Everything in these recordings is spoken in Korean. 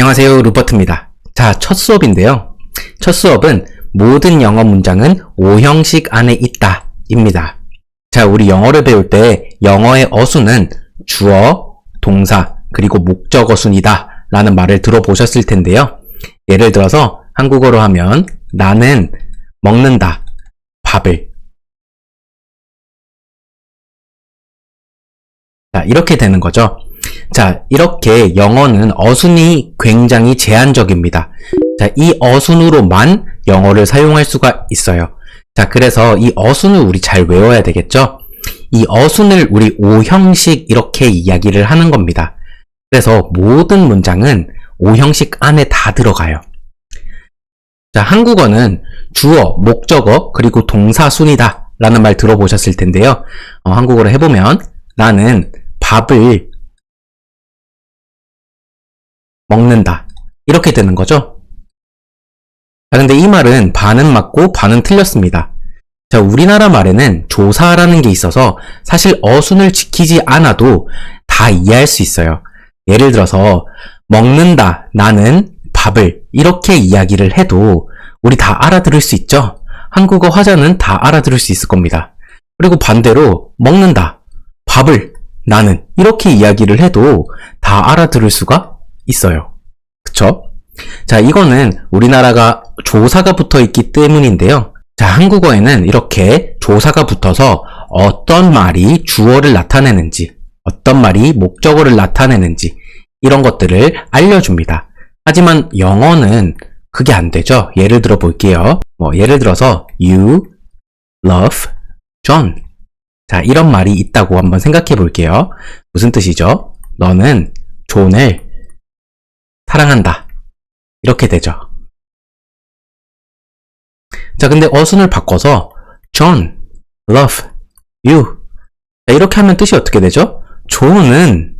안녕하세요, 루퍼트입니다. 자, 첫 수업인데요. 첫 수업은 모든 영어 문장은 O형식 안에 있다 입니다. 자, 우리 영어를 배울 때 영어의 어순은 주어, 동사, 그리고 목적어 순이다 라는 말을 들어보셨을 텐데요. 예를 들어서 한국어로 하면 나는 먹는다, 밥을. 자, 이렇게 되는 거죠. 자, 이렇게 영어는 어순이 굉장히 제한적입니다. 자, 이 어순으로만 영어를 사용할 수가 있어요. 자, 그래서 이 어순을 우리 잘 외워야 되겠죠? 이 어순을 우리 O형식 이렇게 이야기를 하는 겁니다. 그래서 모든 문장은 O형식 안에 다 들어가요. 자, 한국어는 주어, 목적어, 그리고 동사 순이다 라는 말 들어보셨을 텐데요. 한국어로 해보면 나는 밥을 먹는다. 이렇게 되는 거죠. 자, 근데 이 말은 반은 맞고 반은 틀렸습니다. 자, 우리나라 말에는 조사라는 게 있어서 사실 어순을 지키지 않아도 다 이해할 수 있어요. 예를 들어서 먹는다, 나는 밥을 이렇게 이야기를 해도 우리 다 알아들을 수 있죠. 한국어 화자는 다 알아들을 수 있을 겁니다. 그리고 반대로 먹는다, 밥을, 나는 이렇게 이야기를 해도 다 알아들을 수가 있어요. 그쵸? 자, 이거는 우리나라가 조사가 붙어 있기 때문인데요. 자, 한국어에는 이렇게 조사가 붙어서 어떤 말이 주어를 나타내는지, 어떤 말이 목적어를 나타내는지 이런 것들을 알려줍니다. 하지만 영어는 그게 안 되죠. 예를 들어 볼게요. 예를 들어서 You love John. 자, 이런 말이 있다고 한번 생각해 볼게요. 무슨 뜻이죠? 너는 존을 사랑한다. 이렇게 되죠. 자, 근데 어순을 바꿔서 John, love, you. 자, 이렇게 하면 뜻이 어떻게 되죠? 존은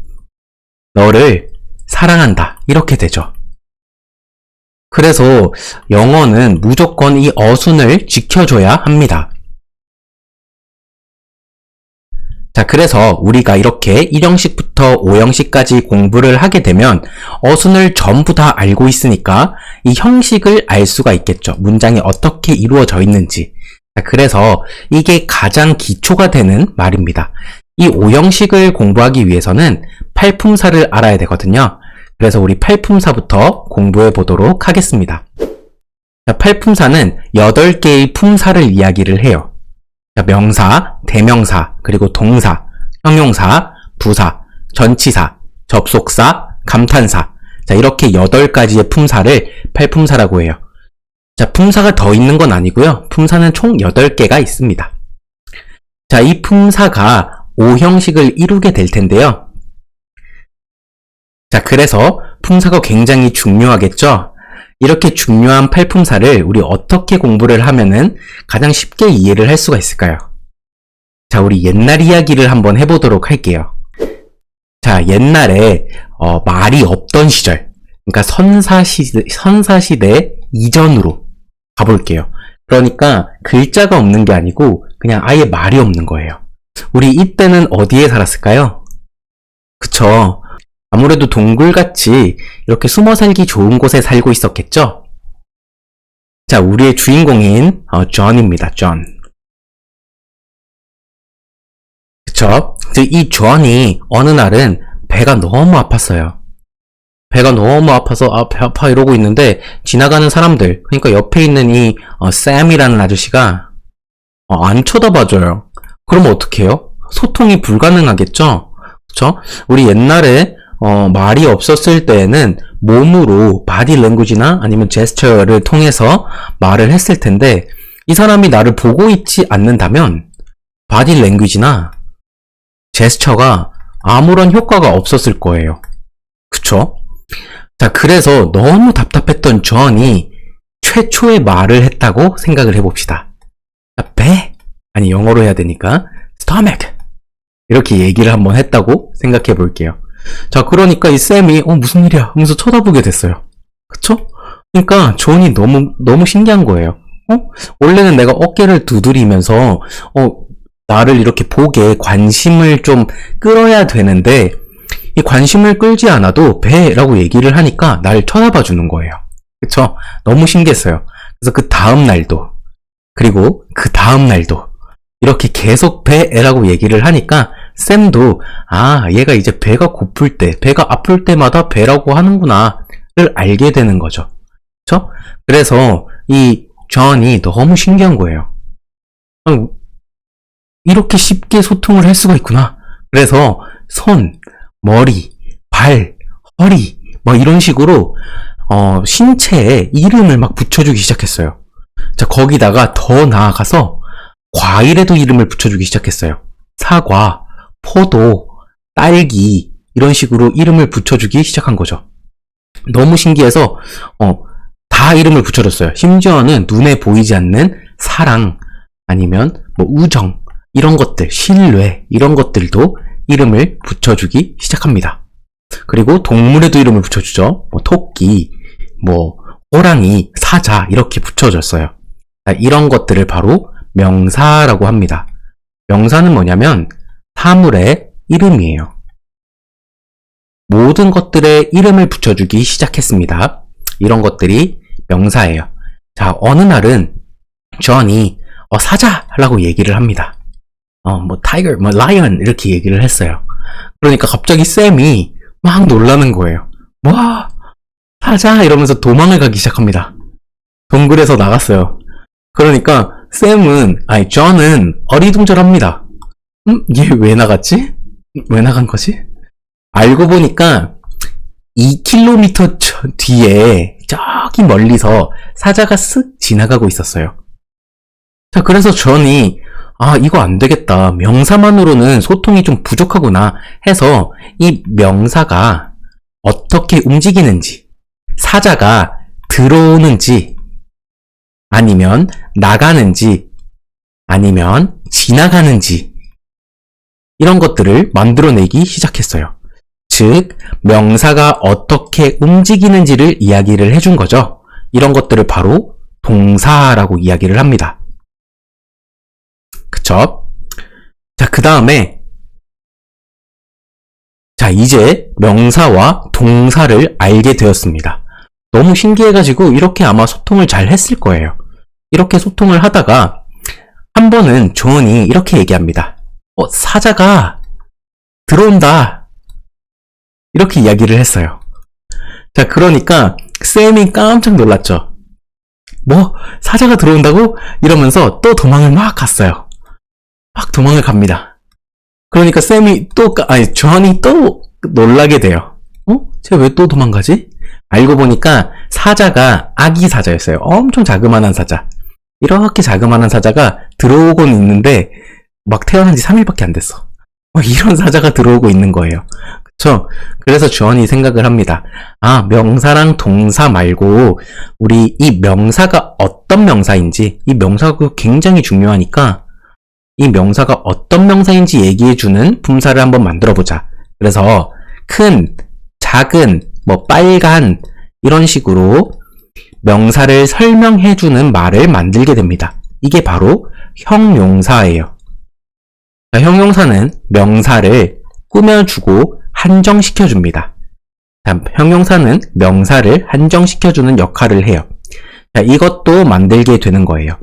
너를 사랑한다. 이렇게 되죠. 그래서 영어는 무조건 이 어순을 지켜줘야 합니다. 자, 그래서 우리가 이렇게 1형식부터 5형식까지 공부를 하게 되면 어순을 전부 다 알고 있으니까 이 형식을 알 수가 있겠죠. 문장이 어떻게 이루어져 있는지. 자, 그래서 이게 가장 기초가 되는 말입니다. 이 5형식을 공부하기 위해서는 팔품사를 알아야 되거든요. 그래서 우리 팔품사부터 공부해 보도록 하겠습니다. 자, 팔품사는 8개의 품사를 이야기를 해요. 자, 명사, 대명사, 그리고 동사, 형용사, 부사, 전치사, 접속사, 감탄사. 자, 이렇게 8가지의 품사를 팔품사라고 해요. 자, 품사가 더 있는 건 아니고요. 품사는 총 8개가 있습니다. 자, 이 품사가 5형식을 이루게 될 텐데요. 자, 그래서 품사가 굉장히 중요하겠죠? 이렇게 중요한 팔품사를 우리 어떻게 공부를 하면은 가장 쉽게 이해를 할 수가 있을까요? 자, 우리 옛날 이야기를 한번 해보도록 할게요. 자, 옛날에 말이 없던 시절, 그러니까 선사시대 이전으로 가볼게요. 그러니까 글자가 없는 게 아니고 그냥 아예 말이 없는 거예요. 우리 이때는 어디에 살았을까요? 그쵸? 아무래도 동굴같이 이렇게 숨어 살기 좋은 곳에 살고 있었겠죠? 자, 우리의 주인공인 존입니다. 존. 그쵸? 이 존이 어느 날은 배가 너무 아팠어요. 배가 너무 아파서 배 아파 이러고 있는데 지나가는 사람들, 그러니까 옆에 있는 이 샘이라는 아저씨가 안 쳐다봐줘요. 그러면 어떡해요? 소통이 불가능하겠죠? 그쵸? 우리 옛날에 말이 없었을 때에는 몸으로 바디 랭귀지나 아니면 제스처를 통해서 말을 했을 텐데 이 사람이 나를 보고 있지 않는다면 바디 랭귀지나 제스처가 아무런 효과가 없었을 거예요. 그쵸? 자, 그래서 너무 답답했던 존이 최초의 말을 했다고 생각을 해봅시다. 배? 아니, 영어로 해야 되니까 stomach 이렇게 얘기를 한번 했다고 생각해 볼게요. 자, 그러니까 이 쌤이 무슨 일이야 하면서 쳐다보게 됐어요. 그쵸? 그러니까 존이 너무 신기한 거예요. 원래는 내가 어깨를 두드리면서 나를 이렇게 보게 관심을 좀 끌어야 되는데 이 관심을 끌지 않아도 배라고 얘기를 하니까 날 쳐다봐 주는 거예요. 그쵸? 너무 신기했어요. 그래서 그 다음 날도, 그리고 그 다음 날도, 이렇게 계속 배라고 얘기를 하니까 쌤도, 아, 얘가 이제 배가 고플 때, 배가 아플 때마다 배라고 하는구나를 알게 되는 거죠. 그쵸? 그래서 이 존이 너무 신기한 거예요. 이렇게 쉽게 소통을 할 수가 있구나. 그래서 손, 머리, 발, 허리 뭐 이런 식으로 신체에 이름을 막 붙여주기 시작했어요. 자, 거기다가 더 나아가서 과일에도 이름을 붙여주기 시작했어요. 사과, 포도, 딸기 이런 식으로 이름을 붙여주기 시작한 거죠. 너무 신기해서 다 이름을 붙여줬어요. 심지어는 눈에 보이지 않는 사랑 아니면 뭐 우정 이런 것들, 신뢰 이런 것들도 이름을 붙여주기 시작합니다. 그리고 동물에도 이름을 붙여주죠. 뭐 토끼, 뭐 호랑이, 사자 이렇게 붙여줬어요. 이런 것들을 바로 명사라고 합니다. 명사는 뭐냐면 사물의 이름이에요. 모든 것들의 이름을 붙여주기 시작했습니다. 이런 것들이 명사예요. 자, 어느 날은 존이 사자라고 얘기를 합니다. 뭐 타이거, 뭐 라이언 이렇게 얘기를 했어요. 그러니까 갑자기 쌤이 막 놀라는 거예요. 와, 사자 이러면서 도망을 가기 시작합니다. 동굴에서 나갔어요. 그러니까 존은 어리둥절합니다. 얘 왜 나갔지? 왜 나간 거지? 알고 보니까 2km 뒤에 저기 멀리서 사자가 쓱 지나가고 있었어요. 자, 그래서 존이 이거 안 되겠다. 명사만으로는 소통이 좀 부족하구나 해서 이 명사가 어떻게 움직이는지, 사자가 들어오는지, 아니면 나가는지, 아니면 지나가는지, 이런 것들을 만들어내기 시작했어요. 즉, 명사가 어떻게 움직이는지를 이야기를 해준 거죠. 이런 것들을 바로 동사라고 이야기를 합니다. 그쵸? 자, 그 다음에 이제 명사와 동사를 알게 되었습니다. 너무 신기해가지고 이렇게 아마 소통을 잘 했을 거예요. 이렇게 소통을 하다가 한 번은 존이 이렇게 얘기합니다. 사자가 들어온다. 이렇게 이야기를 했어요. 자, 그러니까 쌤이 깜짝 놀랐죠. 뭐? 사자가 들어온다고? 이러면서 또 도망을 막 갔어요. 막 도망을 갑니다. 그러니까 존이 또 놀라게 돼요. 쟤 왜 또 도망가지? 알고 보니까 사자가 아기 사자였어요. 엄청 자그마한 사자. 이렇게 자그마한 사자가 들어오곤 있는데 막 태어난 지 3일밖에 안 됐어. 이런 사자가 들어오고 있는 거예요. 그쵸? 그래서 존이 생각을 합니다. 명사랑 동사 말고 우리 이 명사가 어떤 명사인지, 이 명사가 굉장히 중요하니까 이 명사가 어떤 명사인지 얘기해주는 품사를 한번 만들어보자. 그래서 큰, 작은, 뭐 빨간 이런 식으로 명사를 설명해주는 말을 만들게 됩니다. 이게 바로 형용사예요. 형용사는 명사를 꾸며주고 한정시켜줍니다. 형용사는 명사를 한정시켜주는 역할을 해요. 이것도 만들게 되는 거예요.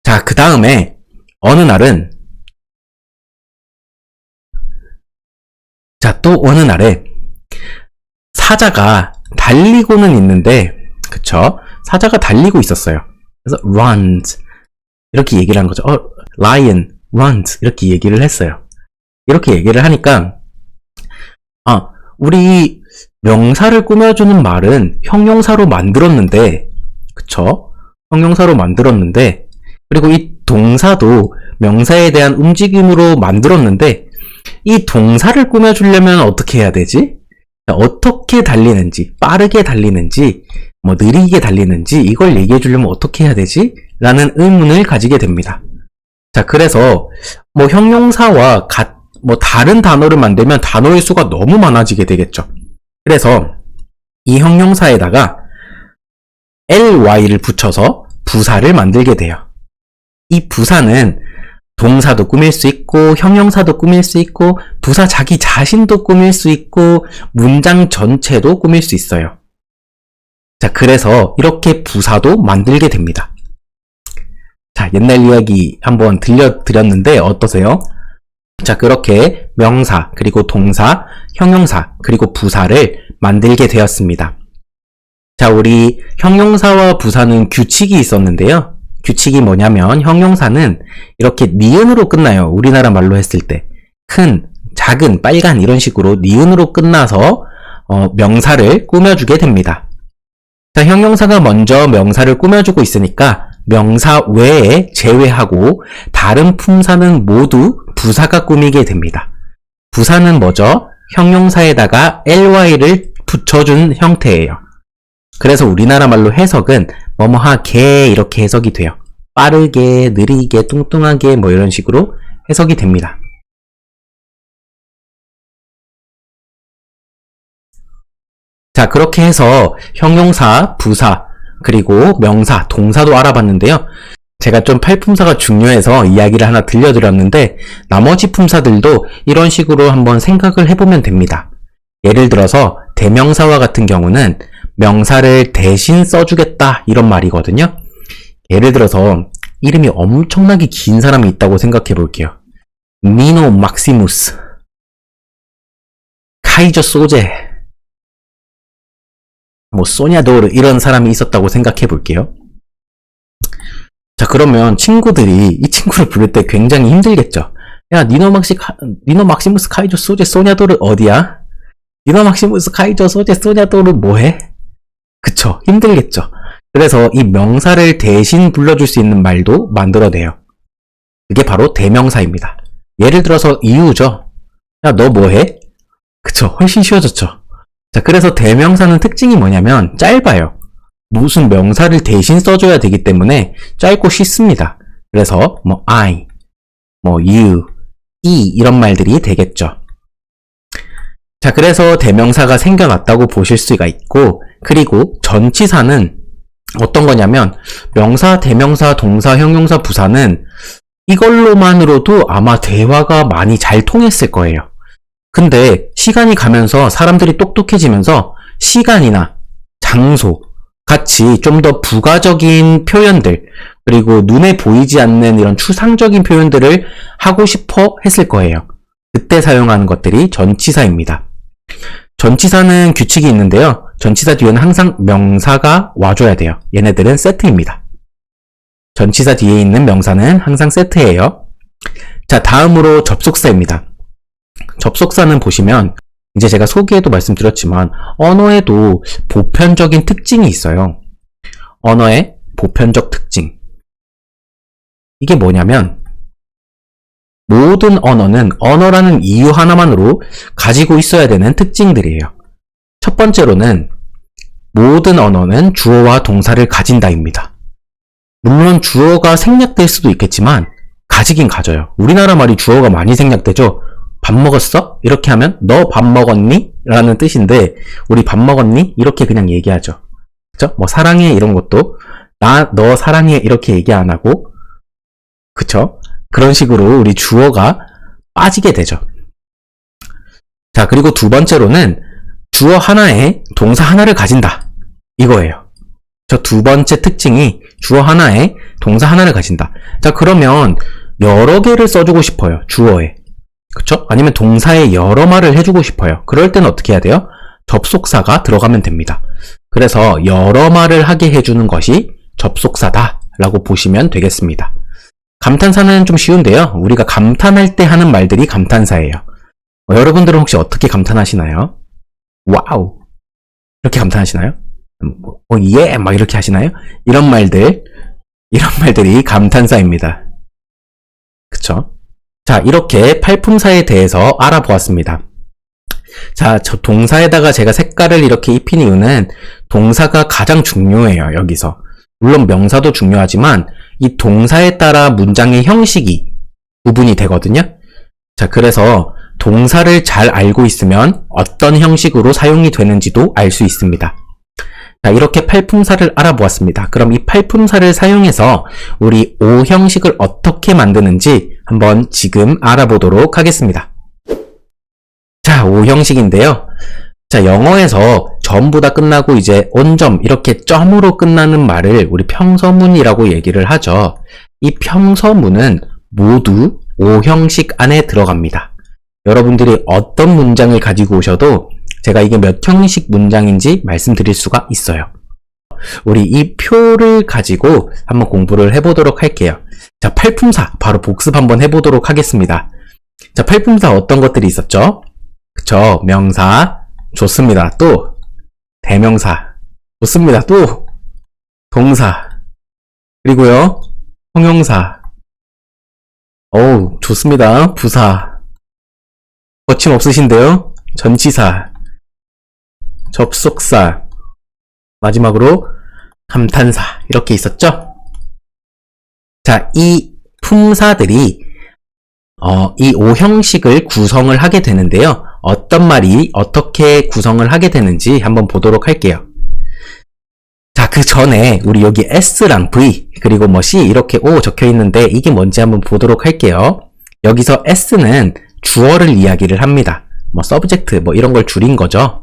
자, 그 다음에 어느 날은 또 어느 날에 사자가 달리고는 있는데, 그쵸? 사자가 달리고 있었어요. 그래서 runs 이렇게 얘기를 한 거죠. lion runs 이렇게 얘기를 했어요. 이렇게 얘기를 하니까 우리 명사를 꾸며주는 말은 형용사로 만들었는데, 그쵸? 형용사로 만들었는데, 그리고 이 동사도 명사에 대한 움직임으로 만들었는데, 이 동사를 꾸며주려면 어떻게 해야 되지? 어떻게 달리는지, 빠르게 달리는지, 뭐 느리게 달리는지 이걸 얘기해 주려면 어떻게 해야 되지? 라는 의문을 가지게 됩니다. 자, 그래서 뭐 형용사와 뭐 다른 단어를 만들면 단어의 수가 너무 많아지게 되겠죠. 그래서 이 형용사에다가 ly를 붙여서 부사를 만들게 돼요. 이 부사는 동사도 꾸밀 수 있고, 형용사도 꾸밀 수 있고, 부사 자기 자신도 꾸밀 수 있고, 문장 전체도 꾸밀 수 있어요. 자, 그래서 이렇게 부사도 만들게 됩니다. 자, 옛날 이야기 한번 들려드렸는데 어떠세요? 자, 그렇게 명사, 그리고 동사, 형용사, 그리고 부사를 만들게 되었습니다. 자, 우리 형용사와 부사는 규칙이 있었는데요. 규칙이 뭐냐면 형용사는 이렇게 니은으로 끝나요. 우리나라 말로 했을 때. 큰, 작은, 빨간 이런 식으로 니은으로 끝나서 명사를 꾸며주게 됩니다. 자, 형용사가 먼저 명사를 꾸며주고 있으니까 명사 외에 제외하고 다른 품사는 모두 부사가 꾸미게 됩니다. 부사는 뭐죠? 형용사에다가 ly를 붙여준 형태예요. 그래서 우리나라 말로 해석은 뭐뭐하게 이렇게 해석이 돼요. 빠르게, 느리게, 뚱뚱하게 뭐 이런 식으로 해석이 됩니다. 자, 그렇게 해서 형용사, 부사, 그리고 명사, 동사도 알아봤는데요. 제가 좀 팔품사가 중요해서 이야기를 하나 들려드렸는데 나머지 품사들도 이런 식으로 한번 생각을 해보면 됩니다. 예를 들어서 대명사와 같은 경우는 명사를 대신 써주겠다 이런 말이거든요. 예를 들어서 이름이 엄청나게 긴 사람이 있다고 생각해 볼게요. 니노 막시무스, 카이저 소제, 뭐 소냐도르 이런 사람이 있었다고 생각해 볼게요. 자, 그러면 친구들이 이 친구를 부를 때 굉장히 힘들겠죠. 야, 니노 막시무스 카이저 소제 소냐도르 어디야? 니노 막시무스 카이저 소제 소냐도르 뭐해? 그쵸, 힘들겠죠. 그래서 이 명사를 대신 불러줄 수 있는 말도 만들어내요. 그게 바로 대명사입니다. 예를 들어서 이유죠. 야, 너 뭐해? 그쵸, 훨씬 쉬워졌죠. 자, 그래서 대명사는 특징이 뭐냐면 짧아요. 무슨 명사를 대신 써줘야 되기 때문에 짧고 쉽습니다. 그래서 뭐 I, 뭐 you, he 이런 말들이 되겠죠. 자, 그래서 대명사가 생겨났다고 보실 수가 있고, 그리고 전치사는 어떤 거냐면 명사, 대명사, 동사, 형용사, 부사는 이걸로만으로도 아마 대화가 많이 잘 통했을 거예요. 근데 시간이 가면서 사람들이 똑똑해지면서 시간이나 장소 같이 좀 더 부가적인 표현들, 그리고 눈에 보이지 않는 이런 추상적인 표현들을 하고 싶어 했을 거예요. 그때 사용하는 것들이 전치사입니다. 전치사는 규칙이 있는데요. 전치사 뒤에는 항상 명사가 와줘야 돼요. 얘네들은 세트입니다. 전치사 뒤에 있는 명사는 항상 세트예요. 자, 다음으로 접속사입니다. 접속사는 보시면 이제 제가 소개에도 말씀드렸지만 언어에도 보편적인 특징이 있어요. 언어의 보편적 특징. 이게 뭐냐면 모든 언어는 언어라는 이유 하나만으로 가지고 있어야 되는 특징들이에요. 첫 번째로는 모든 언어는 주어와 동사를 가진다입니다. 물론 주어가 생략될 수도 있겠지만 가지긴 가져요. 우리나라 말이 주어가 많이 생략되죠. 밥 먹었어? 이렇게 하면 너 밥 먹었니? 라는 뜻인데 우리 밥 먹었니? 이렇게 그냥 얘기하죠. 그쵸? 뭐 사랑해 이런 것도 너 사랑해 이렇게 얘기 안 하고, 그쵸? 그런 식으로 우리 주어가 빠지게 되죠. 자, 그리고 두 번째로는 주어 하나에 동사 하나를 가진다. 이거예요. 저 두 번째 특징이 주어 하나에 동사 하나를 가진다. 자, 그러면 여러 개를 써주고 싶어요. 주어에. 그쵸? 아니면 동사에 여러 말을 해주고 싶어요. 그럴 때는 어떻게 해야 돼요? 접속사가 들어가면 됩니다. 그래서 여러 말을 하게 해주는 것이 접속사다 라고 보시면 되겠습니다. 감탄사는 좀 쉬운데요. 우리가 감탄할 때 하는 말들이 감탄사예요. 여러분들은 혹시 어떻게 감탄하시나요? 와우! 이렇게 감탄하시나요? 예! 막 이렇게 하시나요? 이런 말들이 감탄사입니다. 그쵸? 자, 이렇게 팔품사에 대해서 알아보았습니다. 자, 저 동사에다가 제가 색깔을 이렇게 입힌 이유는 동사가 가장 중요해요, 여기서. 물론 명사도 중요하지만 이 동사에 따라 문장의 형식이 구분이 되거든요. 자, 그래서 동사를 잘 알고 있으면 어떤 형식으로 사용이 되는지도 알 수 있습니다. 자, 이렇게 팔품사를 알아보았습니다. 그럼 이 팔품사를 사용해서 우리 5형식을 어떻게 만드는지 한번 지금 알아보도록 하겠습니다. 자, 오형식인데요. 자, 영어에서 전부 다 끝나고 이제 온점 이렇게 점으로 끝나는 말을 우리 평서문이라고 얘기를 하죠. 이 평서문은 모두 오형식 안에 들어갑니다. 여러분들이 어떤 문장을 가지고 오셔도 제가 이게 몇 형식 문장인지 말씀드릴 수가 있어요. 우리 이 표를 가지고 한번 공부를 해보도록 할게요. 자, 팔품사 바로 복습 한번 해보도록 하겠습니다. 자, 팔품사 어떤 것들이 있었죠? 그쵸? 명사 좋습니다. 또 대명사 좋습니다. 또 동사 그리고요 형용사 어우 좋습니다. 부사 거침없으신데요? 전치사 접속사 마지막으로 감탄사 이렇게 있었죠? 자, 이 품사들이 이 오형식을 구성을 하게 되는데요. 어떤 말이 어떻게 구성을 하게 되는지 한번 보도록 할게요. 자, 그 전에 우리 여기 S랑 V 그리고 뭐 C 이렇게 O 적혀 있는데 이게 뭔지 한번 보도록 할게요. 여기서 S는 주어를 이야기를 합니다. 뭐 subject 뭐 이런 걸 줄인 거죠.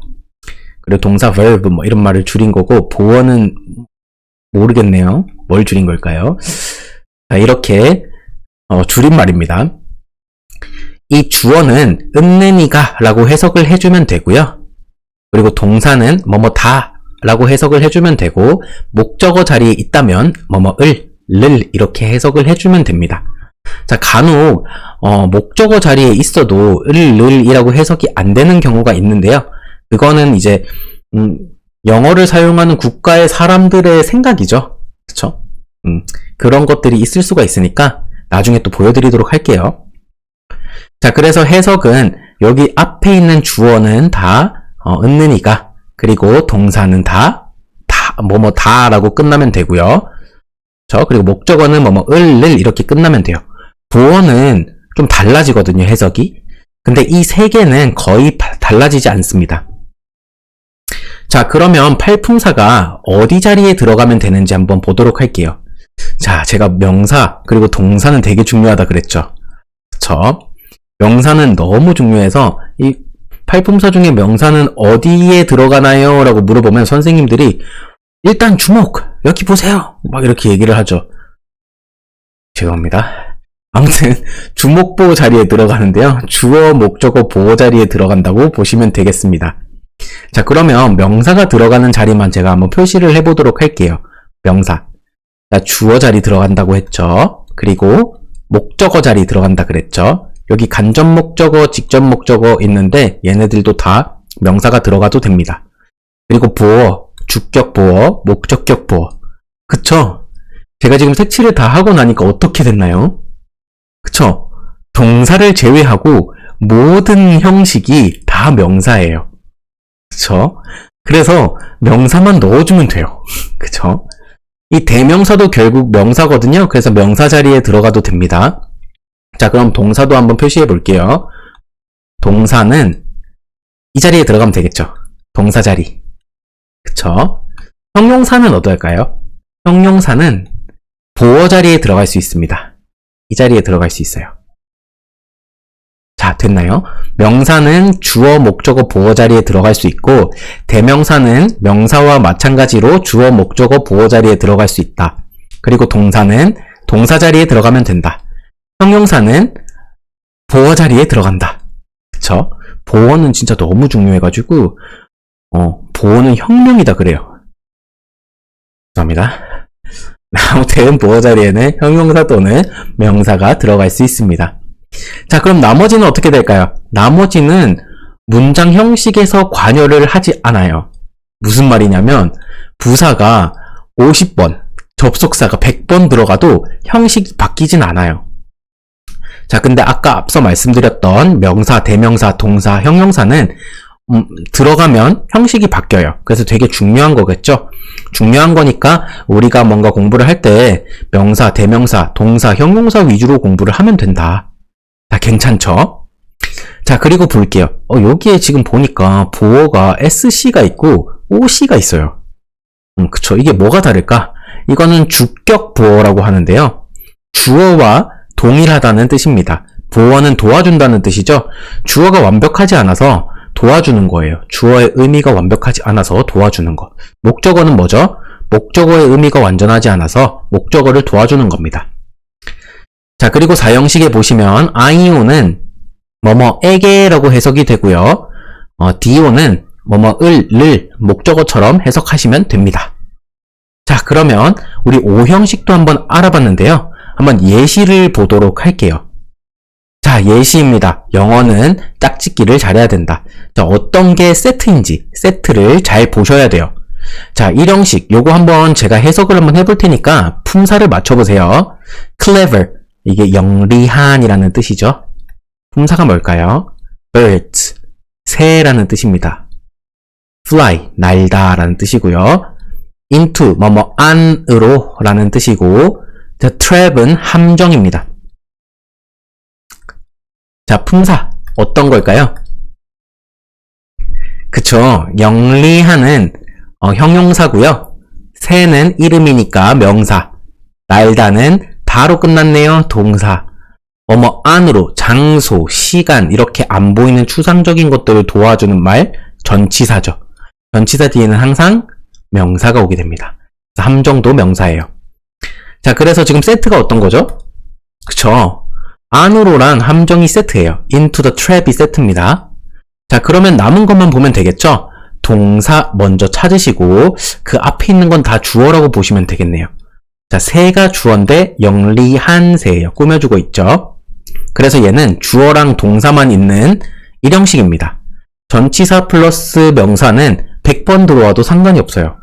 그리고 동사 verb 뭐 이런 말을 줄인 거고 보어는 모르겠네요. 뭘 줄인 걸까요? 자, 이렇게 줄인 말입니다. 이 주어는 은는이가 라고 해석을 해주면 되고요. 그리고 동사는 뭐뭐다 라고 해석을 해주면 되고 목적어 자리에 있다면 뭐뭐을, 를 이렇게 해석을 해주면 됩니다. 자, 간혹 목적어 자리에 있어도 을, 를 이라고 해석이 안 되는 경우가 있는데요. 그거는 이제 영어를 사용하는 국가의 사람들의 생각이죠. 그쵸? 그런 것들이 있을 수가 있으니까 나중에 또 보여드리도록 할게요. 자, 그래서 해석은 여기 앞에 있는 주어는 다 은는이가 그리고 동사는 다 뭐뭐다라고 끝나면 되고요. 그리고 목적어는 뭐뭐을 이렇게 끝나면 돼요. 보어는 좀 달라지거든요, 해석이. 근데 이 세 개는 거의 달라지지 않습니다. 자, 그러면 팔품사가 어디 자리에 들어가면 되는지 한번 보도록 할게요. 자, 제가 명사 그리고 동사는 되게 중요하다 그랬죠. 그쵸? 명사는 너무 중요해서 이 팔품사 중에 명사는 어디에 들어가나요? 라고 물어보면 선생님들이 일단 주목! 여기 보세요! 막 이렇게 얘기를 하죠. 죄송합니다. 아무튼 주목보 자리에 들어가는데요. 주어, 목적어, 보어 자리에 들어간다고 보시면 되겠습니다. 자, 그러면 명사가 들어가는 자리만 제가 한번 표시를 해보도록 할게요. 명사. 자, 주어 자리 들어간다고 했죠. 그리고 목적어 자리 들어간다 그랬죠. 여기 간접 목적어, 직접 목적어 있는데 얘네들도 다 명사가 들어가도 됩니다. 그리고 보어, 주격 보어, 목적격 보어. 그쵸? 제가 지금 색칠을 다 하고 나니까 어떻게 됐나요? 그쵸? 동사를 제외하고 모든 형식이 다 명사예요. 그쵸? 그래서 명사만 넣어주면 돼요. 그쵸? 이 대명사도 결국 명사거든요. 그래서 명사 자리에 들어가도 됩니다. 자, 그럼 동사도 한번 표시해 볼게요. 동사는 이 자리에 들어가면 되겠죠. 동사 자리. 그쵸? 형용사는 어떨까요? 형용사는 보어 자리에 들어갈 수 있습니다. 이 자리에 들어갈 수 있어요. 자, 됐나요? 명사는 주어, 목적어, 보어 자리에 들어갈 수 있고 대명사는 명사와 마찬가지로 주어, 목적어, 보어 자리에 들어갈 수 있다. 그리고 동사는 동사 자리에 들어가면 된다. 형용사는 보어 자리에 들어간다. 그쵸? 보어는 진짜 너무 중요해가지고 보어는 혁명이다 그래요. 죄송합니다. 아무튼 보어 자리에는 형용사 또는 명사가 들어갈 수 있습니다. 자, 그럼 나머지는 어떻게 될까요? 나머지는 문장 형식에서 관여를 하지 않아요. 무슨 말이냐면 부사가 50번, 접속사가 100번 들어가도 형식이 바뀌진 않아요. 자, 근데 아까 앞서 말씀드렸던 명사, 대명사, 동사, 형용사는 들어가면 형식이 바뀌어요. 그래서 되게 중요한 거겠죠? 중요한 거니까 우리가 뭔가 공부를 할 때 명사, 대명사, 동사, 형용사 위주로 공부를 하면 된다. 자, 괜찮죠? 자, 그리고 볼게요. 여기에 지금 보니까 보어가 SC가 있고 OC가 있어요. 그쵸. 이게 뭐가 다를까? 이거는 주격 보어라고 하는데요. 주어와 동일하다는 뜻입니다. 보어는 도와준다는 뜻이죠. 주어가 완벽하지 않아서 도와주는 거예요. 주어의 의미가 완벽하지 않아서 도와주는 거. 목적어는 뭐죠? 목적어의 의미가 완전하지 않아서 목적어를 도와주는 겁니다. 자, 그리고 사형식에 보시면 IO는 뭐뭐에게라고 해석이 되고요. DO는 뭐뭐을 목적어처럼 해석하시면 됩니다. 자, 그러면 우리 오형식도 한번 알아봤는데요. 한번 예시를 보도록 할게요. 자, 예시입니다. 영어는 짝짓기를 잘해야 된다. 자, 어떤 게 세트인지 세트를 잘 보셔야 돼요. 자, 일형식 요거 한번 제가 해석을 한번 해볼 테니까 품사를 맞춰보세요. clever 이게 영리한이라는 뜻이죠. 품사가 뭘까요? birds 새라는 뜻입니다. fly 날다 라는 뜻이고요. into 뭐뭐 안으로 라는 뜻이고 the trap은 함정입니다. 자, 품사 어떤 걸까요? 그쵸, 영리한은 형용사고요. 새는 이름이니까 명사, 날다는 다로 끝났네요. 동사. 뭐뭐 안으로 장소, 시간 이렇게 안 보이는 추상적인 것들을 도와주는 말 전치사죠. 전치사 뒤에는 항상 명사가 오게 됩니다. 함정도 명사예요. 자, 그래서 지금 세트가 어떤 거죠? 그쵸, 안으로랑 함정이 세트예요. into the trap이 세트입니다. 자, 그러면 남은 것만 보면 되겠죠? 동사 먼저 찾으시고 그 앞에 있는 건 다 주어라고 보시면 되겠네요. 자, 새가 주어인데 영리한 새예요. 꾸며주고 있죠. 그래서 얘는 주어랑 동사만 있는 일형식입니다. 전치사 플러스 명사는 100번 들어와도 상관이 없어요.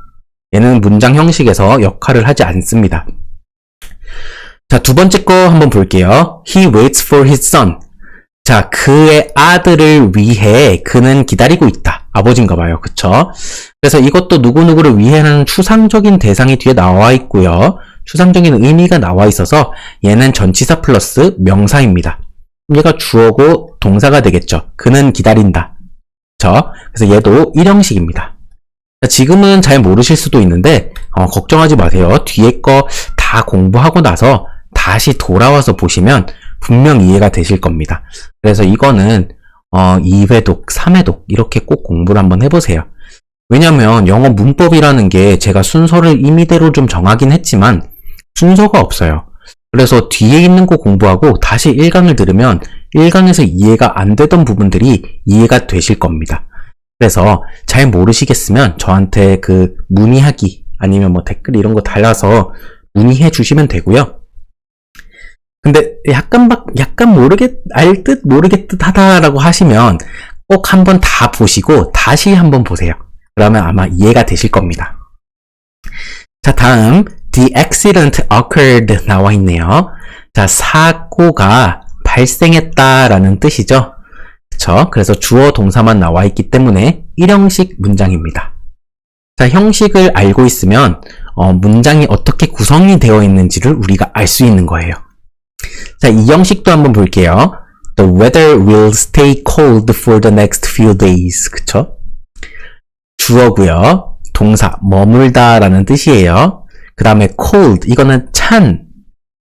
얘는 문장 형식에서 역할을 하지 않습니다. 자, 두 번째 거 한번 볼게요. He waits for his son. 자, 그의 아들을 위해 그는 기다리고 있다. 아버지인가 봐요. 그쵸? 그래서 이것도 누구누구를 위해라는 추상적인 대상이 뒤에 나와 있고요. 추상적인 의미가 나와 있어서 얘는 전치사 플러스 명사입니다. 얘가 주어고 동사가 되겠죠. 그는 기다린다. 그쵸? 그래서 얘도 일형식입니다. 지금은 잘 모르실 수도 있는데 걱정하지 마세요. 뒤에 거 다 공부하고 나서 다시 돌아와서 보시면 분명 이해가 되실 겁니다. 그래서 이거는 2회독, 3회독 이렇게 꼭 공부를 한번 해보세요. 왜냐면 영어 문법이라는 게 제가 순서를 임의대로 좀 정하긴 했지만 순서가 없어요. 그래서 뒤에 있는 거 공부하고 다시 1강을 들으면 1강에서 이해가 안 되던 부분들이 이해가 되실 겁니다. 그래서 잘 모르시겠으면 저한테 그 문의하기 아니면 뭐 댓글 이런 거 달아서 문의해 주시면 되고요. 근데 약간 알 듯 모르겠듯 하다라고 하시면 꼭 한번 다 보시고 다시 한번 보세요. 그러면 아마 이해가 되실 겁니다. 자, 다음 The accident occurred 나와 있네요. 자, 사고가 발생했다라는 뜻이죠. 그쵸? 그래서 주어 동사만 나와 있기 때문에 일형식 문장입니다. 자, 형식을 알고 있으면 문장이 어떻게 구성이 되어 있는지를 우리가 알 수 있는 거예요. 자, 이 형식도 한번 볼게요. The weather will stay cold for the next few days. 그쵸? 주어고요. 동사, 머물다 라는 뜻이에요. 그 다음에 cold, 이거는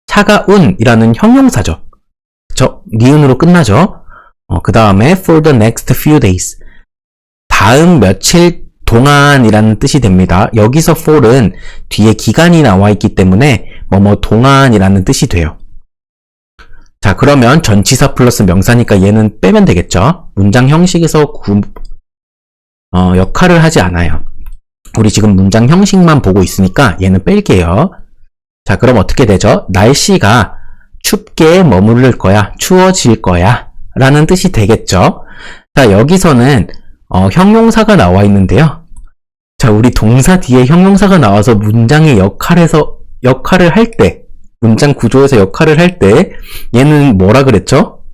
차가운이라는 형용사죠. 그쵸? 니은으로 끝나죠? 그 다음에 for the next few days. 다음 며칠 동안이라는 뜻이 됩니다. 여기서 for은 뒤에 기간이 나와 있기 때문에 뭐뭐 동안이라는 뜻이 돼요. 자, 그러면 전치사 플러스 명사니까 얘는 빼면 되겠죠? 문장 형식에서 역할을 하지 않아요. 우리 지금 문장 형식만 보고 있으니까 얘는 뺄게요. 자, 그럼 어떻게 되죠? 날씨가 춥게 머무를 거야, 추워질 거야 라는 뜻이 되겠죠? 자, 여기서는 형용사가 나와 있는데요. 자, 우리 동사 뒤에 형용사가 나와서 문장의 역할을 할 때, 문장 구조에서 역할을 할 때 얘는 뭐라 그랬죠?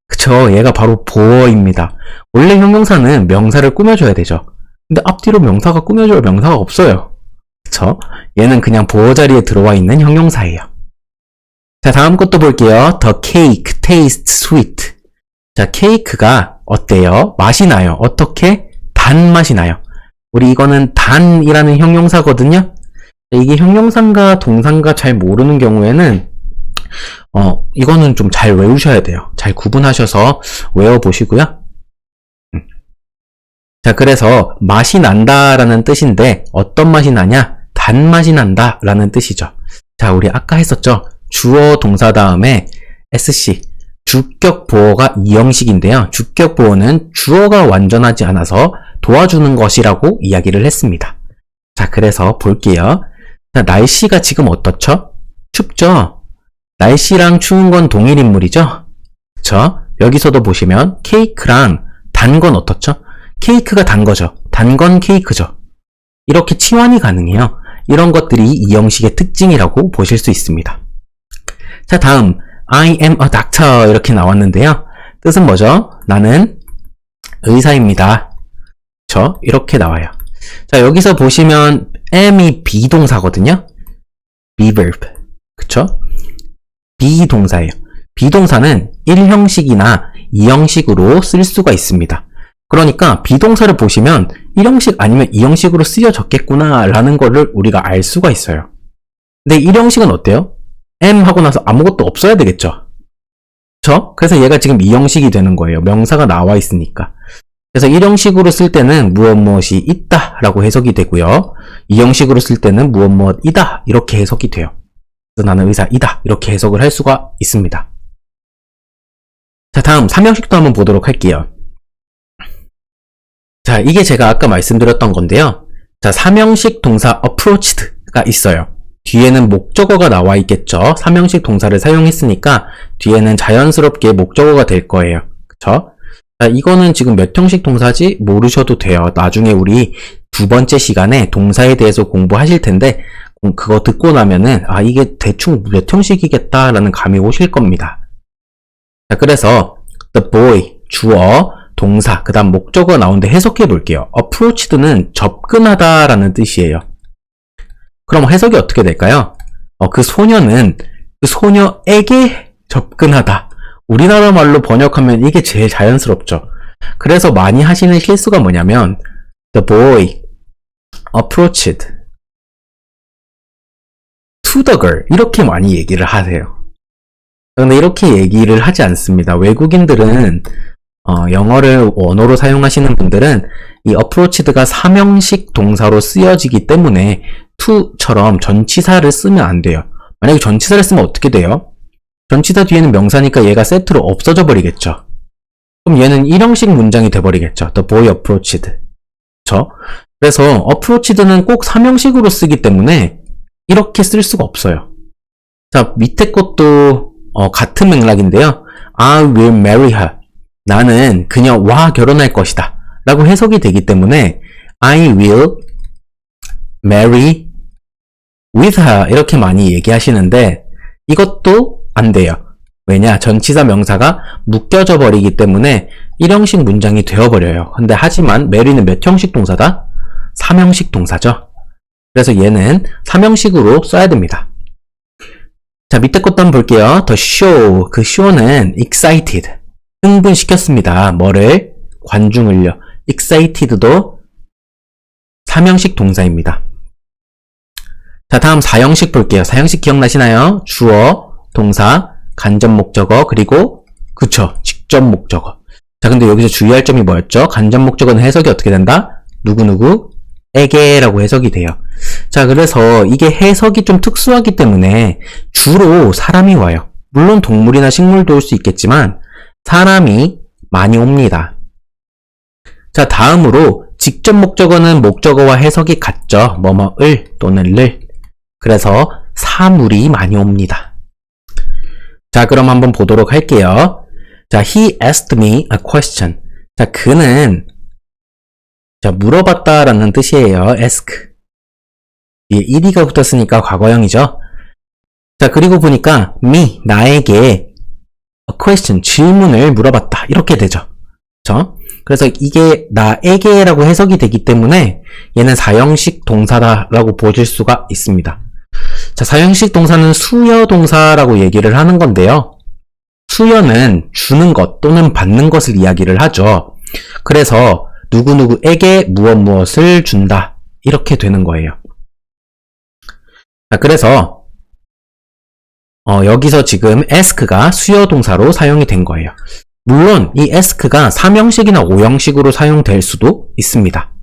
그쵸, 얘가 바로 보어입니다. 원래 형용사는 명사를 꾸며줘야 되죠. 근데 앞뒤로 명사가 꾸며줄 명사가 없어요. 그쵸? 얘는 그냥 보어 자리에 들어와 있는 형용사예요. 자, 다음 것도 볼게요. The cake tastes sweet. 자, 케이크가 어때요? 맛이 나요. 어떻게? 단맛이 나요. 우리 이거는 단이라는 형용사거든요. 이게 형용사인가 동사인가 잘 모르는 경우에는 이거는 좀 잘 외우셔야 돼요. 잘 구분하셔서 외워보시고요. 자, 그래서 맛이 난다라는 뜻인데 어떤 맛이 나냐? 단맛이 난다라는 뜻이죠. 자, 우리 아까 했었죠? 주어 동사 다음에 SC, 주격 보어가 이 형식인데요. 주격 보어는 주어가 완전하지 않아서 도와주는 것이라고 이야기를 했습니다. 자, 그래서 볼게요. 자, 날씨가 지금 어떻죠? 춥죠? 날씨랑 추운 건 동일 인물이죠? 그쵸? 여기서도 보시면 케이크랑 단 건 어떻죠? 케이크가 단 거죠. 단 건 케이크죠. 이렇게 치환이 가능해요. 이런 것들이 이 형식의 특징이라고 보실 수 있습니다. 자, 다음 I am a doctor 이렇게 나왔는데요. 뜻은 뭐죠? 나는 의사입니다. 그쵸? 이렇게 나와요. 자, 여기서 보시면 am이 비동사거든요. be verb. 그쵸? 비동사예요. 비동사는 1형식이나 2형식으로 쓸 수가 있습니다. 그러니까 비동사를 보시면 1형식 아니면 2형식으로 쓰여졌겠구나 라는 거를 우리가 알 수가 있어요. 근데 1형식은 어때요? am 하고 나서 아무것도 없어야 되겠죠? 그쵸? 그래서 얘가 지금 2형식이 되는 거예요. 명사가 나와 있으니까. 그래서 1형식으로 쓸 때는 무엇 무엇이 있다 라고 해석이 되고요. 2형식으로 쓸 때는 무엇 무엇이다 이렇게 해석이 돼요. 그래서 나는 의사이다 이렇게 해석을 할 수가 있습니다. 자, 다음 3형식도 한번 보도록 할게요. 자, 이게 제가 아까 말씀드렸던 건데요. 자, 3형식 동사 approached가 있어요. 뒤에는 목적어가 나와 있겠죠. 3형식 동사를 사용했으니까 뒤에는 자연스럽게 목적어가 될 거예요. 그쵸? 자, 이거는 지금 몇 형식 동사지 모르셔도 돼요. 나중에 우리 두 번째 시간에 동사에 대해서 공부하실 텐데 그거 듣고 나면은 이게 대충 몇 형식이겠다라는 감이 오실 겁니다. 자, 그래서 the boy 주어 동사, 그 다음 목적어 나오는데 해석해 볼게요. approached는 접근하다 라는 뜻이에요. 그럼 해석이 어떻게 될까요? 그 소녀는 그 소녀에게 접근하다. 우리나라 말로 번역하면 이게 제일 자연스럽죠. 그래서 많이 하시는 실수가 뭐냐면 the boy approached to the girl 이렇게 많이 얘기를 하세요. 그런데 이렇게 얘기를 하지 않습니다. 외국인들은 영어를 원어로 사용하시는 분들은 이 approached가 3형식 동사로 쓰여지기 때문에 to처럼 전치사를 쓰면 안 돼요. 만약에 전치사를 쓰면 어떻게 돼요? 전치사 뒤에는 명사니까 얘가 세트로 없어져 버리겠죠. 그럼 얘는 1형식 문장이 돼버리겠죠. The boy approached. 그쵸? 그래서 approached는 꼭 3형식으로 쓰기 때문에 이렇게 쓸 수가 없어요. 자, 밑에 것도 같은 맥락인데요. I will marry her. 나는 그녀와 결혼할 것이다 라고 해석이 되기 때문에 I will marry with her 이렇게 많이 얘기하시는데 이것도 안 돼요. 왜냐? 전치사 명사가 묶여져 버리기 때문에 1형식 문장이 되어버려요. 근데 하지만 marry는 몇 형식 동사다? 3형식 동사죠. 그래서 얘는 3형식으로 써야 됩니다. 자, 밑에 것도 한번 볼게요. The show, 그 show는 excited 흥분시켰습니다. 뭐를? 관중을요. excited도 3형식 동사입니다. 자, 다음 4형식 볼게요. 4형식 기억나시나요? 주어, 동사, 간접 목적어, 그리고 그쵸, 직접 목적어. 자, 근데 여기서 주의할 점이 뭐였죠? 간접 목적어는 해석이 어떻게 된다? 누구누구에게라고 해석이 돼요. 자, 그래서 이게 해석이 좀 특수하기 때문에 주로 사람이 와요. 물론 동물이나 식물도 올 수 있겠지만 사람이 많이 옵니다. 자, 다음으로 직접 목적어는 목적어와 해석이 같죠. 뭐뭐을 또는 를. 그래서 사물이 많이 옵니다. 자, 그럼 한번 보도록 할게요. 자, he asked me a question. 자, 그는 물어봤다라는 뜻이에요. ask. 뒤에 ed가 붙었으니까 과거형이죠. 자, 그리고 보니까 me, 나에게 a question, 질문을 물어봤다. 이렇게 되죠. 그쵸? 그래서 이게 나에게 라고 해석이 되기 때문에 얘는 4형식 동사다라고 보실 수가 있습니다. 자, 4형식 동사는 수여 동사라고 얘기를 하는 건데요. 수여는 주는 것 또는 받는 것을 이야기를 하죠. 그래서 누구누구에게 무엇을 준다. 이렇게 되는 거예요. 자, 그래서 여기서 지금 ask가 수요 동사로 사용이 된 거예요. 물론 이 ask가 3형식이나 5형식으로 사용될 수도 있습니다.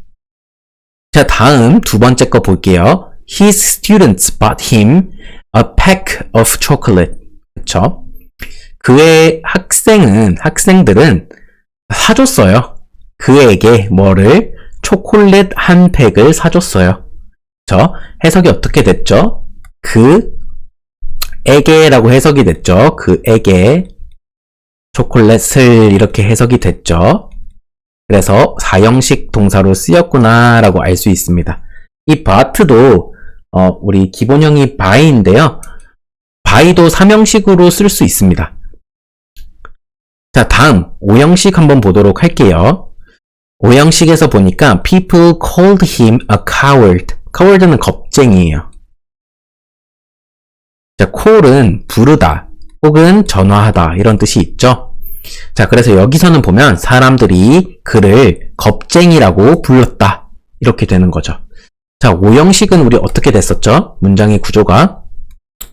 자, 다음 두 번째 거 볼게요. His students bought him a pack of chocolate. 그쵸? 그의 학생들은 사줬어요. 그에게 뭐를? 초콜릿 한 팩을 사줬어요. 그쵸? 해석이 어떻게 됐죠? 그에게라고 해석이 됐죠. 그에게 초콜릿을 이렇게 해석이 됐죠. 그래서 4형식 동사로 쓰였구나 라고 알 수 있습니다. 이 bought도 우리 기본형이 buy인데요. buy도 3형식으로 쓸 수 있습니다. 자, 다음 5형식 한번 보도록 할게요. 5형식에서 보니까 people called him a coward. coward는 겁쟁이에요. 자, call은 부르다 혹은 전화하다 이런 뜻이 있죠. 자, 그래서 여기서는 보면 사람들이 그를 겁쟁이라고 불렀다 이렇게 되는 거죠. 자, 5형식은 우리 어떻게 됐었죠? 문장의 구조가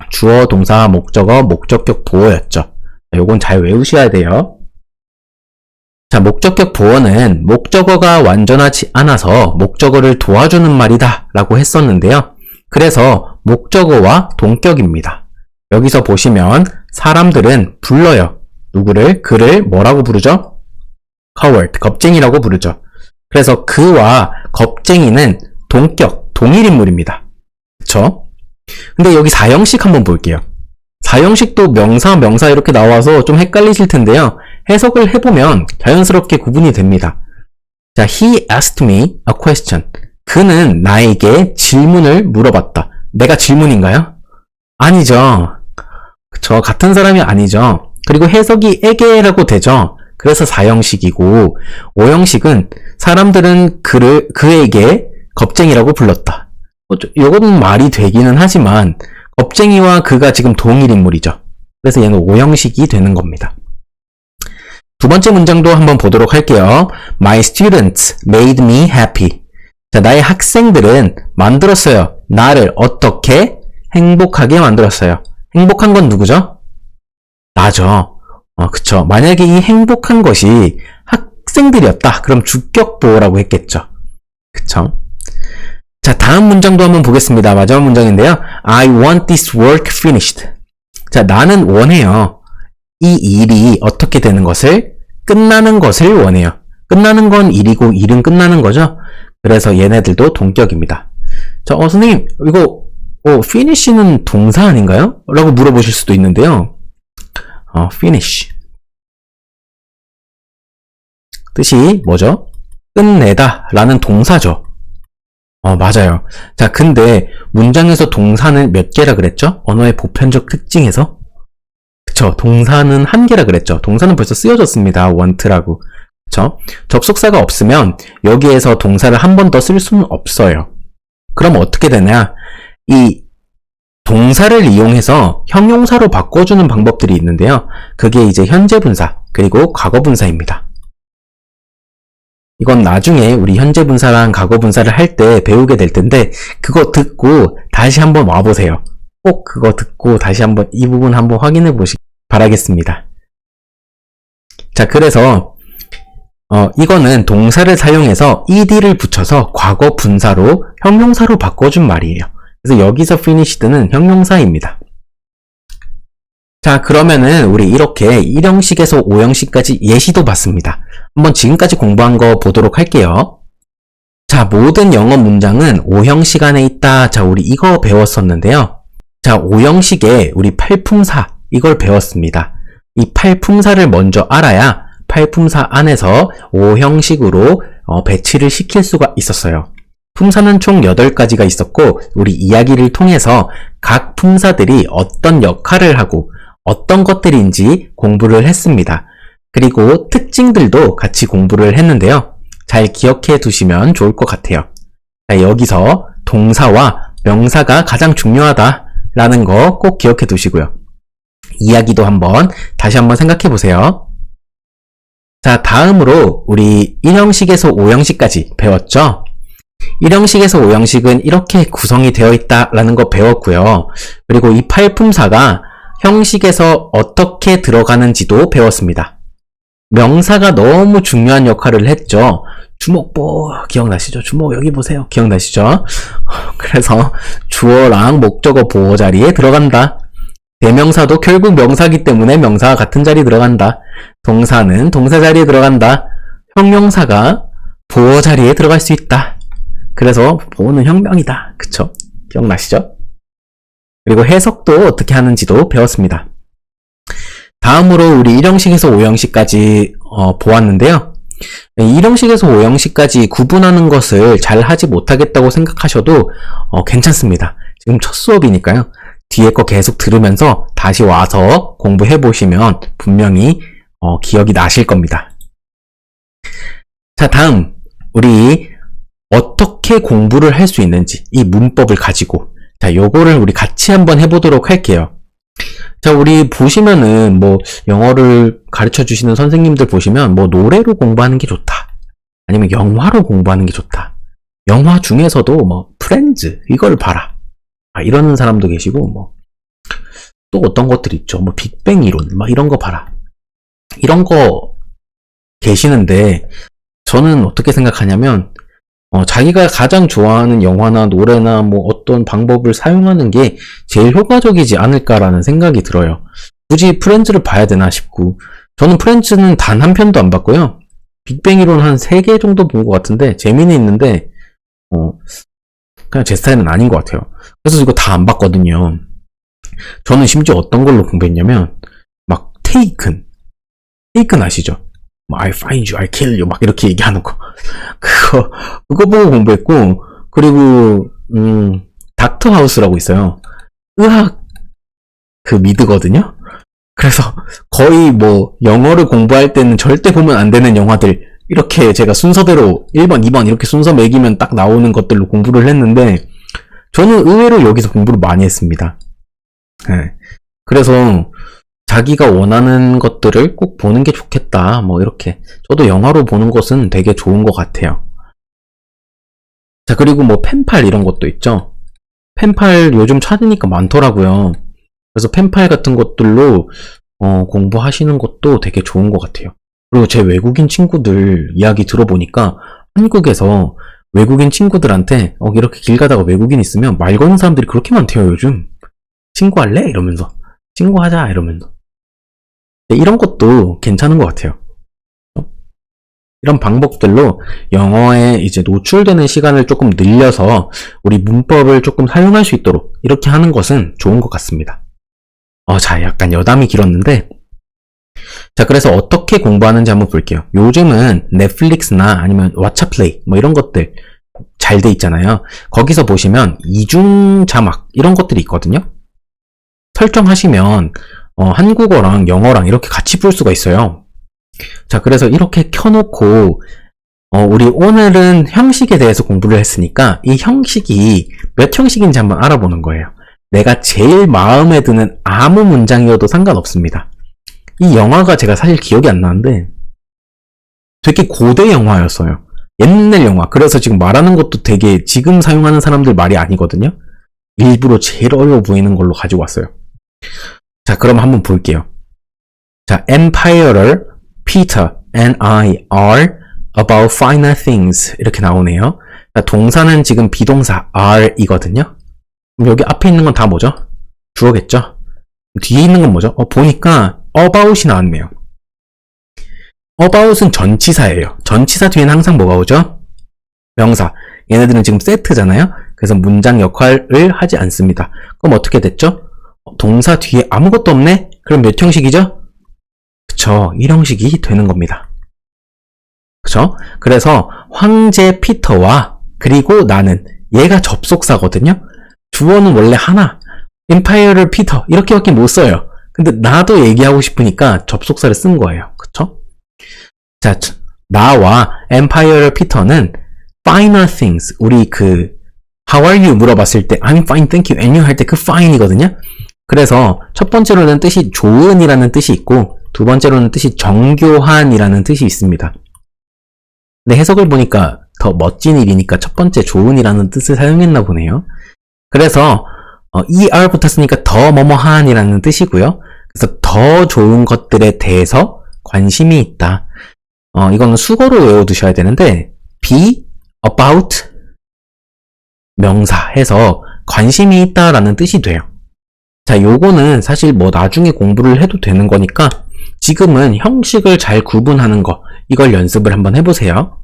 주어, 동사, 목적어, 목적격, 보어였죠. 요건 잘 외우셔야 돼요. 자, 목적격 보어는 목적어가 완전하지 않아서 목적어를 도와주는 말이다 라고 했었는데요. 그래서 목적어와 동격입니다. 여기서 보시면 사람들은 불러요. 누구를? 그를 뭐라고 부르죠? coward, 겁쟁이라고 부르죠. 그래서 그와 겁쟁이는 동격, 동일인물입니다. 그쵸? 근데 여기 4형식 한번 볼게요. 4형식도 명사 이렇게 나와서 좀 헷갈리실 텐데요. 해석을 해보면 자연스럽게 구분이 됩니다. 자, he asked me a question. 그는 나에게 질문을 물어봤다. 내가 질문인가요? 아니죠. 그쵸. 같은 사람이 아니죠. 그리고 해석이 에게라고 되죠. 그래서 4형식이고 5형식은 사람들은 그에게 겁쟁이라고 불렀다. 요거는 말이 되기는 하지만 겁쟁이와 그가 지금 동일 인물이죠. 그래서 얘는 5형식이 되는 겁니다. 두 번째 문장도 한번 보도록 할게요. My students made me happy. 자, 나의 학생들은 만들었어요. 나를 어떻게 행복하게 만들었어요. 행복한 건 누구죠? 나죠. 그쵸. 만약에 이 행복한 것이 학생들이었다. 그럼 주격보어라고 했겠죠. 그쵸. 자, 다음 문장도 한번 보겠습니다. 마지막 문장인데요. I want this work finished. 자, 나는 원해요. 이 일이 어떻게 되는 것을? 끝나는 것을 원해요. 끝나는 건 일이고 일은 끝나는 거죠. 그래서 얘네들도 동격입니다. 자, 선생님 이거 finish는 동사 아닌가요? 라고 물어보실 수도 있는데요. finish 뜻이 뭐죠? 끝내다 라는 동사죠. 맞아요. 자, 근데 문장에서 동사는 몇 개라 그랬죠? 언어의 보편적 특징에서? 그쵸. 동사는 한 개라 그랬죠. 동사는 벌써 쓰여졌습니다. want라고. 그쵸. 접속사가 없으면 여기에서 동사를 한 번 더 쓸 수는 없어요. 그럼 어떻게 되냐? 이 동사를 이용해서 형용사로 바꿔주는 방법들이 있는데요. 그게 이제 현재 분사, 그리고 과거 분사입니다. 이건 나중에 우리 현재 분사랑 과거 분사를 할 때 배우게 될 텐데 그거 듣고 다시 한번 와보세요. 꼭 그거 듣고 다시 한번 이 부분 한번 확인해 보시기 바라겠습니다. 자, 그래서 이거는 동사를 사용해서 ed를 붙여서 과거 분사로 형용사로 바꿔준 말이에요. 그래서 여기서 finished는 형용사입니다. 자, 그러면은 우리 이렇게 1형식에서 5형식까지 예시도 봤습니다. 한번 지금까지 공부한 거 보도록 할게요. 자, 모든 영어 문장은 5형식 안에 있다. 자, 우리 이거 배웠었는데요. 자, 5형식에 우리 팔품사 이걸 배웠습니다. 이 팔품사를 먼저 알아야 팔품사 안에서 5형식으로 배치를 시킬 수가 있었어요. 품사는 총 8가지가 있었고 우리 이야기를 통해서 각 품사들이 어떤 역할을 하고 어떤 것들인지 공부를 했습니다. 그리고 특징들도 같이 공부를 했는데요. 잘 기억해 두시면 좋을 것 같아요. 자, 여기서 동사와 명사가 가장 중요하다라는 거 꼭 기억해 두시고요. 이야기도 다시 한번 생각해 보세요. 자, 다음으로 우리 1형식에서 5형식까지 배웠죠? 1형식에서 5형식은 이렇게 구성이 되어 있다라는 거 배웠고요. 그리고 이 팔품사가 형식에서 어떻게 들어가는지도 배웠습니다. 명사가 너무 중요한 역할을 했죠. 주목보 기억나시죠? 주목 여기 보세요. 기억나시죠? 그래서 주어랑 목적어 보어 자리에 들어간다. 대명사도 결국 명사기 때문에 명사와 같은 자리에 들어간다. 동사는 동사 자리에 들어간다. 형용사가 보어 자리에 들어갈 수 있다. 그래서 보어는 혁명이다. 그쵸? 기억나시죠? 그리고 해석도 어떻게 하는지도 배웠습니다. 다음으로 우리 1형식에서 5형식까지 보았는데요. 1형식에서 5형식까지 구분하는 것을 잘 하지 못하겠다고 생각하셔도 괜찮습니다. 지금 첫 수업이니까요. 뒤에 거 계속 들으면서 다시 와서 공부해 보시면 분명히 기억이 나실 겁니다. 자, 다음 우리 어떻게 공부를 할 수 있는지 이 문법을 가지고 자, 요거를 우리 같이 한번 해보도록 할게요. 자, 우리 보시면은 뭐 영어를 가르쳐 주시는 선생님들 보시면 뭐 노래로 공부하는 게 좋다. 아니면 영화로 공부하는 게 좋다. 영화 중에서도 뭐 프렌즈 이걸 봐라. 이러는 사람도 계시고 뭐 또 어떤 것들이 있죠. 뭐 빅뱅 이론 막 이런 거 봐라. 이런 거 계시는데 저는 어떻게 생각하냐면 자기가 가장 좋아하는 영화나 노래나 뭐 어떤 방법을 사용하는 게 제일 효과적이지 않을까라는 생각이 들어요. 굳이 프렌즈를 봐야 되나 싶고 저는 프렌즈는 단 한 편도 안 봤고요. 빅뱅 이론 한 3개 정도 본 것 같은데 재미는 있는데 그냥 제 스타일은 아닌 것 같아요. 그래서 이거 다 안 봤거든요. 저는 심지어 어떤 걸로 공부했냐면 막 테이큰 아시죠? I find you, I kill you 막 이렇게 얘기하는 거 그거 보고 공부했고 그리고 닥터 하우스라고 있어요. 의학 미드거든요. 그래서 거의 뭐 영어를 공부할 때는 절대 보면 안 되는 영화들 이렇게 제가 순서대로 1번, 2번 이렇게 순서 매기면 딱 나오는 것들로 공부를 했는데 저는 의외로 여기서 공부를 많이 했습니다. 네. 그래서 자기가 원하는 것들을 꼭 보는 게 좋겠다. 뭐 이렇게 저도 영화로 보는 것은 되게 좋은 것 같아요. 자, 그리고 뭐 펜팔 이런 것도 있죠. 펜팔 요즘 찾으니까 많더라고요. 그래서 펜팔 같은 것들로 공부하시는 것도 되게 좋은 것 같아요. 그리고 제 외국인 친구들 이야기 들어보니까 한국에서 외국인 친구들한테 이렇게 길 가다가 외국인 있으면 말 거는 사람들이 그렇게 많대요. 요즘 친구할래? 이러면서 친구하자 이러면서 이런 것도 괜찮은 것 같아요. 이런 방법들로 영어에 이제 노출되는 시간을 조금 늘려서 우리 문법을 조금 사용할 수 있도록 이렇게 하는 것은 좋은 것 같습니다. 자, 약간 여담이 길었는데 자, 그래서 어떻게 공부하는지 한번 볼게요. 요즘은 넷플릭스나 아니면 왓챠플레이 뭐 이런 것들 잘 돼 있잖아요. 거기서 보시면 이중 자막 이런 것들이 있거든요. 설정하시면 한국어랑 영어랑 이렇게 같이 볼 수가 있어요. 자, 그래서 이렇게 켜놓고 우리 오늘은 형식에 대해서 공부를 했으니까 이 형식이 몇 형식인지 한번 알아보는 거예요. 내가 제일 마음에 드는 아무 문장이어도 상관없습니다. 이 영화가 제가 사실 기억이 안 나는데 되게 고대 영화였어요. 옛날 영화. 그래서 지금 말하는 것도 되게 지금 사용하는 사람들 말이 아니거든요. 일부러 제일 어려워 보이는 걸로 가지고 왔어요. 자, 그럼 한번 볼게요. 자, Emperor Peter and I are about finer things 이렇게 나오네요. 자, 동사는 지금 비동사 are이거든요. 그럼 여기 앞에 있는 건 다 뭐죠? 주어겠죠? 뒤에 있는 건 뭐죠? 보니까 about이 나왔네요. about은 전치사예요. 전치사 뒤에는 항상 뭐가 오죠? 명사. 얘네들은 지금 세트잖아요. 그래서 문장 역할을 하지 않습니다. 그럼 어떻게 됐죠? 동사 뒤에 아무것도 없네? 그럼 몇 형식이죠? 그쵸, 1형식이 되는 겁니다. 그쵸? 그래서 황제 피터와 그리고 나는 얘가 접속사거든요. 주어는 원래 하나, Empire를 피터 이렇게밖에 못 써요. 근데 나도 얘기하고 싶으니까 접속사를 쓴 거예요. 그쵸? 자, 나와 Empire를 피터는 finer things, 우리 How are you 물어봤을 때 I'm fine, thank you, and you 할 때 fine이거든요. 그래서 첫 번째로는 뜻이 좋은이라는 뜻이 있고 두 번째로는 뜻이 정교한이라는 뜻이 있습니다. 근데 해석을 보니까 더 멋진 일이니까 첫 번째 좋은이라는 뜻을 사용했나 보네요. 그래서 er 붙었으니까 더 뭐뭐한이라는 뜻이고요. 그래서 더 좋은 것들에 대해서 관심이 있다. 이거는 수거로 외워두셔야 되는데 be about 명사 해서 관심이 있다라는 뜻이 돼요. 자, 요거는 사실 뭐 나중에 공부를 해도 되는 거니까 지금은 형식을 잘 구분하는 거 이걸 연습을 한번 해보세요.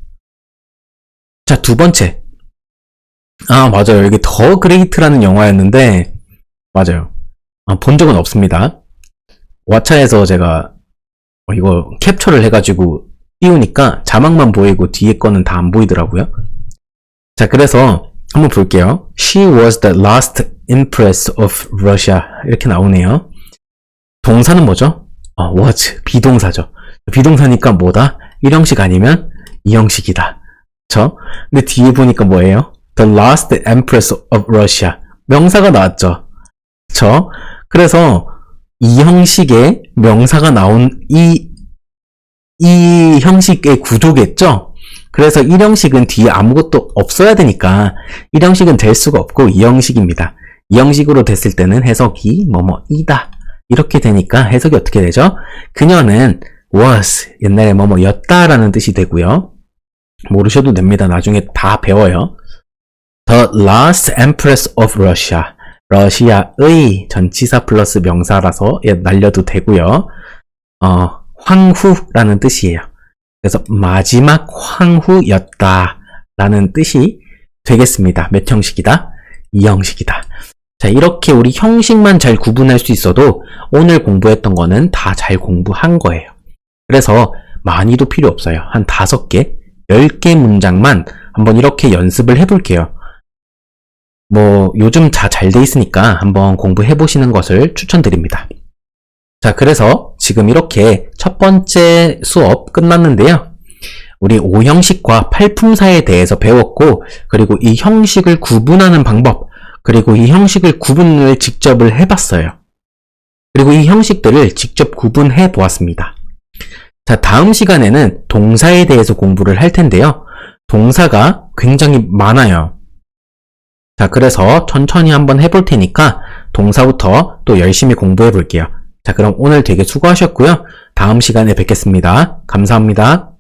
자, 두 번째. 맞아요. 이게 더 그레이트라는 영화였는데 맞아요. 본 적은 없습니다. 왓챠에서 제가 이거 캡처를 해가지고 띄우니까 자막만 보이고 뒤에 거는 다 안 보이더라고요. 자, 그래서 한번 볼게요. She was the last empress of Russia. 이렇게 나오네요. 동사는 뭐죠? was. 비동사죠. 비동사니까 뭐다? 1형식 아니면 2형식이다. 그쵸? 근데 뒤에 보니까 뭐예요? The last empress of Russia. 명사가 나왔죠. 그쵸? 그래서 이 형식의 명사가 나온 이 형식의 구조겠죠? 그래서 1형식은 뒤에 아무것도 없어야 되니까 1형식은 될 수가 없고 2형식입니다. 2형식으로 됐을 때는 해석이 뭐뭐이다. 이렇게 되니까 해석이 어떻게 되죠? 그녀는 was, 옛날에 뭐뭐였다라는 뜻이 되고요. 모르셔도 됩니다. 나중에 다 배워요. The last empress of Russia. 러시아의 전치사 플러스 명사라서 날려도 되고요. 황후라는 뜻이에요. 그래서 마지막 황후였다 라는 뜻이 되겠습니다. 몇 형식이다? 2형식이다. 자, 이렇게 우리 형식만 잘 구분할 수 있어도 오늘 공부했던 거는 다 잘 공부한 거예요. 그래서 많이도 필요 없어요. 한 5개, 10개 문장만 한번 이렇게 연습을 해볼게요. 뭐 요즘 다 잘 돼 있으니까 한번 공부해 보시는 것을 추천드립니다. 자, 그래서 지금 이렇게 첫 번째 수업 끝났는데요. 우리 5형식과 팔품사에 대해서 배웠고, 그리고 이 형식을 구분하는 방법, 그리고 이 형식을 구분을 직접을 해봤어요. 그리고 이 형식들을 직접 구분해 보았습니다. 자, 다음 시간에는 동사에 대해서 공부를 할 텐데요. 동사가 굉장히 많아요. 자, 그래서 천천히 한번 해볼 테니까 동사부터 또 열심히 공부해 볼게요. 자, 그럼 오늘 되게 수고하셨고요. 다음 시간에 뵙겠습니다. 감사합니다.